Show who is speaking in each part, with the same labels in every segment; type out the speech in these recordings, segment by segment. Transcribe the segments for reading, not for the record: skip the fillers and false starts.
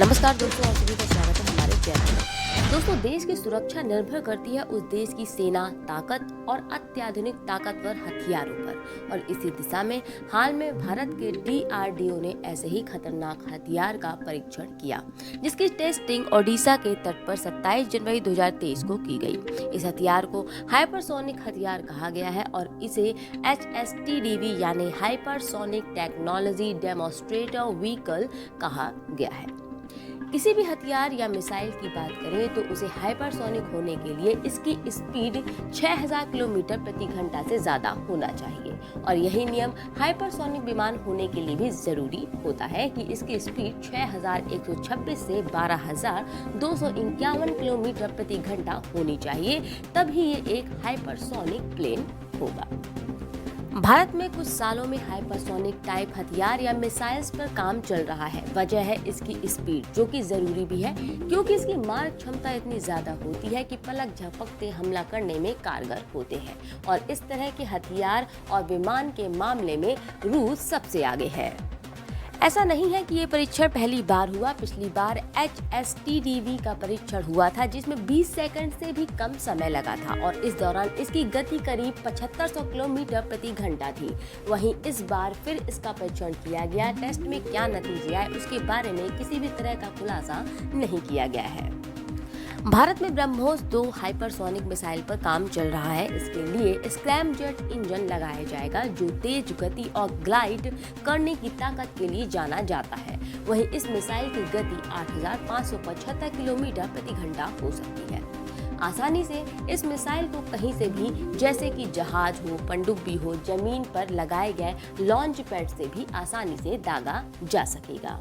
Speaker 1: नमस्कार दोस्तों, आप सभी का स्वागत है हमारे चैनल में। दोस्तों, देश की सुरक्षा निर्भर करती है उस देश की सेना, ताकत और अत्याधुनिक ताकतवर हथियारों पर। और इसी दिशा में हाल में भारत के DRDO ने ऐसे ही खतरनाक हथियार का परीक्षण किया, जिसकी टेस्टिंग ओडिशा के तट पर 27 जनवरी 2023 को की गई। इस हथियार को हाइपरसोनिक हथियार कहा गया है और इसे HSTDV यानी हाइपरसोनिक टेक्नोलॉजी डेमोन्स्ट्रेटर व्हीकल कहा गया है। किसी भी हथियार या मिसाइल की बात करें तो उसे हाइपरसोनिक होने के लिए इसकी स्पीड 6000 किलोमीटर प्रति घंटा से ज्यादा होना चाहिए। और यही नियम हाइपरसोनिक विमान होने के लिए भी जरूरी होता है कि इसकी स्पीड 6126 से 12251 किलोमीटर प्रति घंटा होनी चाहिए, तभी ये एक हाइपरसोनिक प्लेन होगा। भारत में कुछ सालों में हाइपरसोनिक टाइप हथियार या मिसाइल्स पर काम चल रहा है। वजह है इसकी स्पीड, जो कि जरूरी भी है क्योंकि इसकी मारक क्षमता इतनी ज्यादा होती है कि पलक झपकते हमला करने में कारगर होते हैं। और इस तरह के हथियार और विमान के मामले में रूस सबसे आगे है। ऐसा नहीं है कि ये परीक्षण पहली बार हुआ। पिछली बार HSTDV का परीक्षण हुआ था, जिसमें 20 सेकंड से भी कम समय लगा था और इस दौरान इसकी गति करीब 7500 किलोमीटर प्रति घंटा थी। वहीं इस बार फिर इसका परीक्षण किया गया। टेस्ट में क्या नतीजे आए उसके बारे में किसी भी तरह का खुलासा नहीं किया गया है। भारत में ब्रह्मोस 2 हाइपरसोनिक मिसाइल पर काम चल रहा है। इसके लिए स्क्रैमजेट इंजन लगाया जाएगा, जो तेज गति और ग्लाइड करने की ताकत के लिए जाना जाता है। वहीं इस मिसाइल की गति 8575 किलोमीटर प्रति घंटा हो सकती है। आसानी से इस मिसाइल को कहीं से भी, जैसे कि जहाज हो, पनडुब्बी हो, जमीन पर लगाए गए लॉन्च पैड से भी आसानी से दागा जा सकेगा।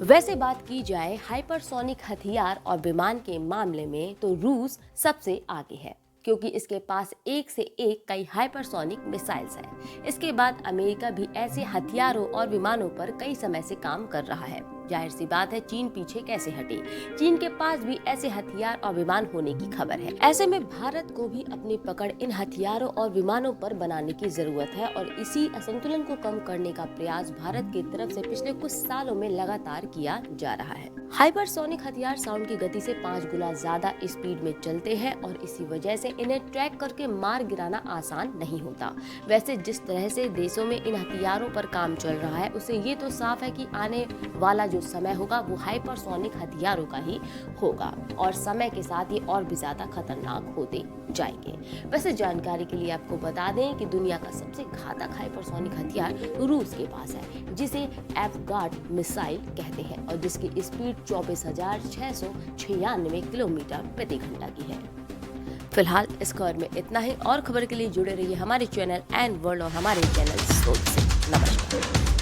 Speaker 1: वैसे बात की जाए हाइपरसोनिक हथियार और विमान के मामले में तो रूस सबसे आगे है, क्योंकि इसके पास एक से एक कई हाइपरसोनिक मिसाइल्स हैं। इसके बाद अमेरिका भी ऐसे हथियारों और विमानों पर कई समय से काम कर रहा है। जाहिर सी बात है, चीन पीछे कैसे हटे। चीन के पास भी ऐसे हथियार और विमान होने की खबर है। ऐसे में भारत को भी अपनी पकड़ इन हथियारों और विमानों पर बनाने की जरूरत है और इसी असंतुलन को कम करने का प्रयास भारत की तरफ से पिछले कुछ सालों में लगातार किया जा रहा है। हाइपरसोनिक हथियार साउंड की गति से 5 गुना ज्यादा स्पीड में चलते हैं और इसी वजह से इन्हें ट्रैक करके मार गिराना आसान नहीं होता। वैसे जिस तरह से देशों में इन हथियारों पर काम चल रहा है, उससे ये तो साफ है कि आने वाला जो समय होगा वो हाइपरसोनिक हथियारों का ही होगा और समय के साथ ये और भी ज्यादा खतरनाक होते जाएंगे। वैसे जानकारी के लिए आपको बता दें कि दुनिया का सबसे घातक हाइपरसोनिक हथियार रूस के पास है, जिसे एवगार्ड मिसाइल कहते हैं और जिसकी स्पीड 24,696 किलोमीटर प्रति घंटा की है। फिलहाल इस खबर में इतना ही और खबर के लिए जुड़े रहिए हमारे चैनल एंड वर्ल्ड और हमारे चैनल सोच से। नमस्कार।